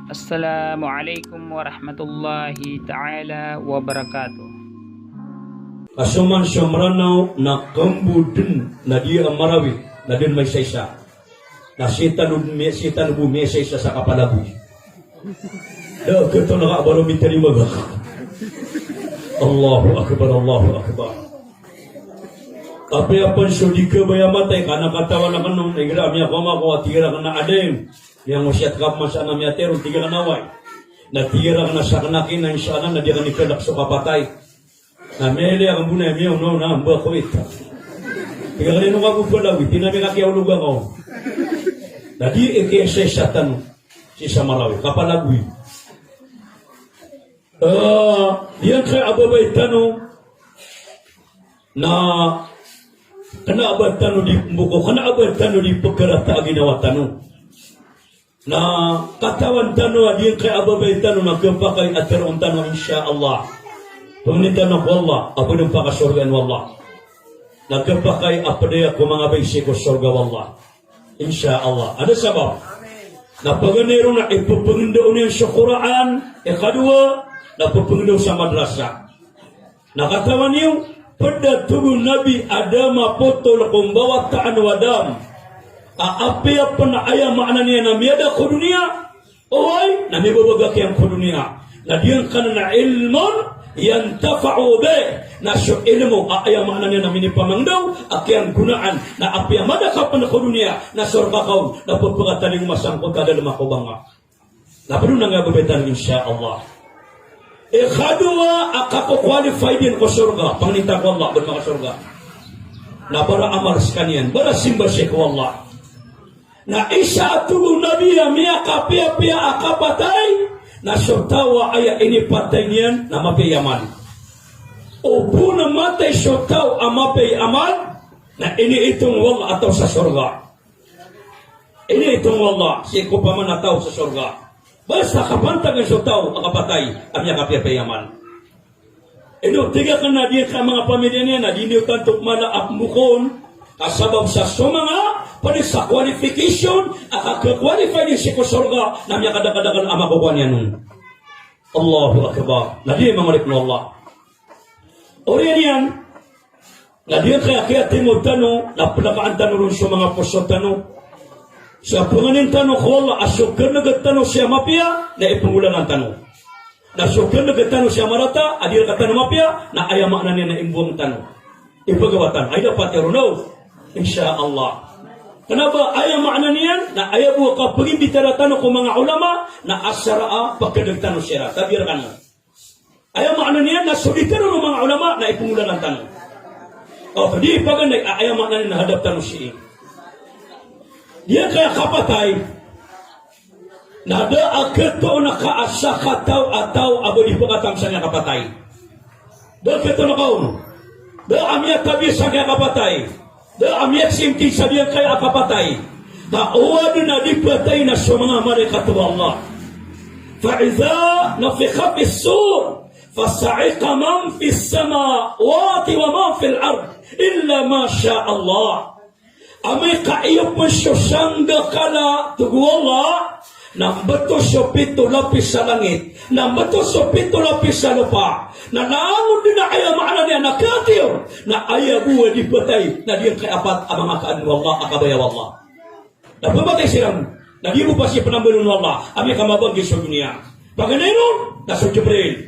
Assalamualaikum warahmatullahi ta'ala wabarakatuh. Asuman syamranaw na kambudin na di amarawi na din may saysa. Na sitan bumi saysa sa kapalaboy. Da kato na kabalo mitari maga. Allahu akbar, Allahu akbar. Tapi apa sudika bayamatay kana katawan na kanong nagira miya koma ko atira kana adem. Yang usiat kap masa na miya terong tiga kanaway. Na tira kana sa kanakin na insana na di ka nikalak so kapatay. Na mele ang bunay miya no na amba ko ita. Tiga kanino ka kupalawi, tinami kakiyaw lugar ko. Na di ikese satan si Samarawi, kapalawi. Diyan kay ababay tanong na kana abad tanong di buko, kana abad tanong di pagkarata ginawa tanong. Na katawan tanong diyan kay ababay tanong na kapakay at teron tanong insyaallah. Panginitan ng wallah, apa ng pakasurgan wallah. Nagkapakay apa dia ko mga baisi ko surga wallah. Insyaallah. Ada sebab. Napaganero na ipupundaw niya sa Quran. Ikadua, napupundaw sa madrasah. Nakatawan niyo, pada tubuh Nabi Adam potol kumbawa ta'an wadam. Aapi apa na ayah makna niya na miyada ko dunia. Oy, na may babagak yang ko dunia. Na diyan ka na ilmon, yantafa'u bih. Na so ilmu ayam makna niya na minipamangdaw akyang gunaan na api ang madakapan ko dunia na surga kaun na pagpagataling masangkot kada lumako banga na perlu nga babetan insyaallah. Ikadua akako qualified din ko surga pangnita ko Allah bermaka surga na para amal sekalian bara simba syekh wallah na isa tubuh nabi miya kapia-pia akapatay na surtawa aya ini patay niyan na mapiyaman. Upo na matay syutaw amapay amal na ini itong wallah atau sa surga. Ini itong wallah si ko pa man ataw sa surga. Basta kapantag ang syutaw akapatay amya kapiyapay amal. Ino tiga ka na diya ka mga pamilya niya na diniw tantok mala apmukon kasabab sa sumanga pwede sa qualification akaka-qualify din si ko surga na amya kadakadakan amakukuha niya nun. Allahu akbar. Nadi mangalik na Allah. Oriyan yan, na diyan kaya timod tanong, napalakaan tanong sa mga puso tanong. Sa panganin tanong ko, Allah, asukar na gatanong siya mapia, na ipangulan ang tanong. Nasukar na gatanong siya marata, adil ka tanong mapia, na ayamak na niya na imbuang tanong. Ipagawatan, ay dapat yarunaw, insyaallah. Kenapa ayamak na niyan, na ayabu ka pagimbitara tanong ko mga ulama, na asaraa pagkadagtanong siya, tabirakan mo. Ayaw makna niya na sulitan ng mga ulama na ipungulan ng tanong. O, di paganday, ayaw makna niya na hadap tanong siya. Diyan kaya kapatay, na da akato na kaasa kataw ataw abo di pagkatang sa niya kapatay. Da kato na kaon. Da amya tabi sa niya kapatay. Da amya simti sa niya kaya kapatay. Da uwad na di patay na sa mga malaikat wa Allah. Fa'iza nafikha fi sur فصعق من في السماوات ومن في الأرض إلا ما شاء الله. Amay kaiyap mo siya sangga kala tugu Allah nang bato siya pito lapis sa langit nang bato siya pito lapis sa lupa na naangon din na ayaw maana niya nakatiyo na ayaw buwa di patay na diyan kay apat ang mga kaan Allah akabayaw Allah na pamatay silang na di mo pa siya panambalun Allah amay kamabagi sa dunia paganayon na sa Jibril.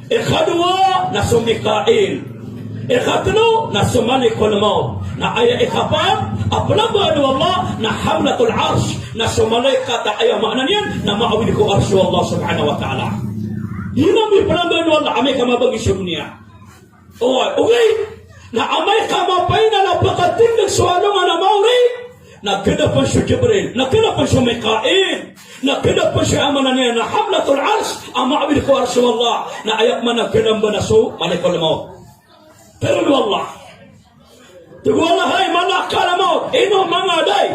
Ikadua naso Mikail. Ikatlo naso Malikul Maut. Na aya ikapat apalaba Allah na hamlatul arsh naso malaikat aya makna niyan na maawid ko arsy Allah subhanahu wa ta'ala. Yun ang ipalamba Allah amay kamabagi sa dunia. Okay. Na amay kamapay na napakatindag suwalong na mauri. Nagkadapan siya Jibril, nagkadapan siya Mikail, nagkadapan siya amanan niya na hamlatul arsh, ang maawid ko arsy Allah, na ayak man nagkadamba na so, malikul maut. Pero Allah, tugwalahay malakal maut, ino mga day,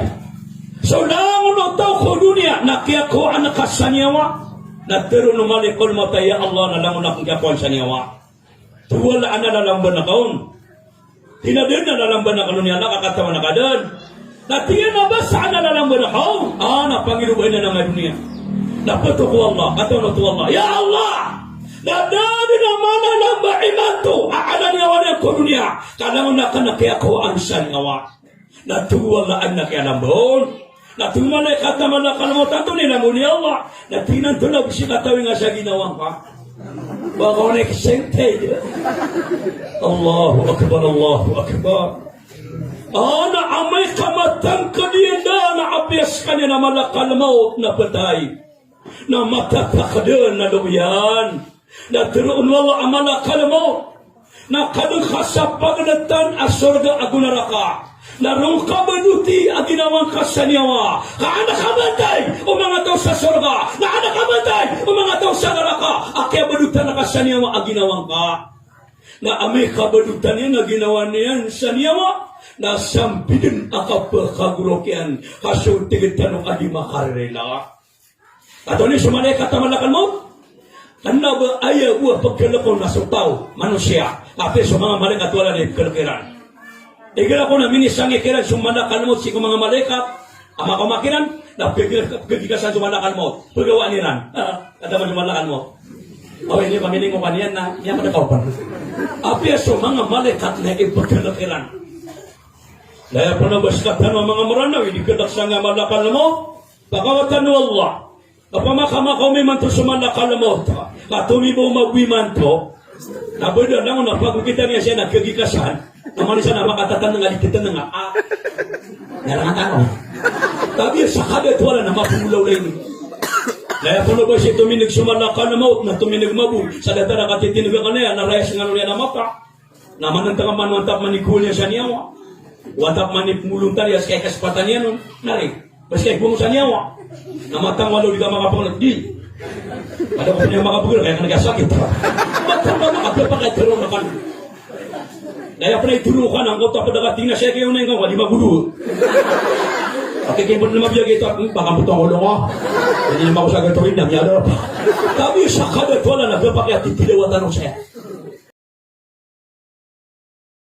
so langon o tao ko dunia, nakiyakuan na kasanyawa, nagtero no malikul maut, ya Allah, nalangon na kong kiyakuan sanyawa. Tugwalaan na nalamban na kaon, hinadin na nalamban na kaon niya, nakakatawa na kadan, na tingin na ba saan na nalamban na kaon? Napangilubahin na ng dunia. Dapat ko Allah, atau tu Allah. Ya Allah, nadami na mana namba imanto, aana niya wala ko dunia. Kana na kana kaya ko ansan ngawa. Natuwa la anak ya lambon. Natumala kata mana kalau tanto ni namun ya Allah. Natinan to na bisi katawi nga sa ginawang pa. Baka na kisente. Allahu akbar, Allahu akbar. Ana amay kamatang kaniya na abiyas kanya na malakal maut na patay. Na matatakdan na luyan. Na tiruun wala amala kalmo. Na kadang kasapagdatan asorga agunaraka. Na rong kabanuti aginawang kasanyawa. Kaana kabantay o mga tao sa sorga. Na ana kabantay o mga tao sa naraka. Akya banutan na kasanyawa aginawang ka. Na amay kabanutan niya na ginawa niyan sa niyawa. Na sampidin akapakagurokyan. Kasuntigit tanong adi makarela. Atau ni sumalay katamalakan mo? Ano ba ayaw buah pagkalakon na sutaw, manusia? Tapi sa mga malaikat wala na kalakiran. Igala ko na minisangi kiran sumalakan mo si mga malaikat, ama kamakiran, na pagkikasan sumalakan mo, paggawa niran. Ada man sumalakan mo. O ini pamiling mo paniyan na, yan matakaw pa. Tapi sa mga malaikat na ipagkalakiran. Daya pa na baskatan ng mga maranaw, hindi kadak sa nga malakan mo, pakawatan mo Allah. Kapamakama may manto sumalakal mo ta. Katumi mo magwiman to. Nabada lang na pagkita niya siya nagkagikasan. Naman siya na makatatan ng alikitan ng narangan tanong. Tapi sa kadet wala na mapumulaw lang ni. Daya puno ba siya tuminig sumalakal na maut na tuminig mabu. Sa datara katitinig ka na yan, narayas nga niya na mata. Naman ang taga manwantap manikul niya siya niyawa. Watap manipulong talias kay kaspatan niya nun. Nari, bas kay bumusan niyawa. Namatang walo di ka makapangulat di. Ada ko niya makapagul kaya ka nagasakit. Matang ba makapagul pa kaya tulong na kan. Daya pa na itulukan ang kota padagating na siya kayo na yung wali magulo. Pati kayo mo na mabiyag ito baka putong ulo ko. Hindi naman ako sa gatuin na miyado. Tapi sa kadat wala nagpapakya titilawatan ko siya.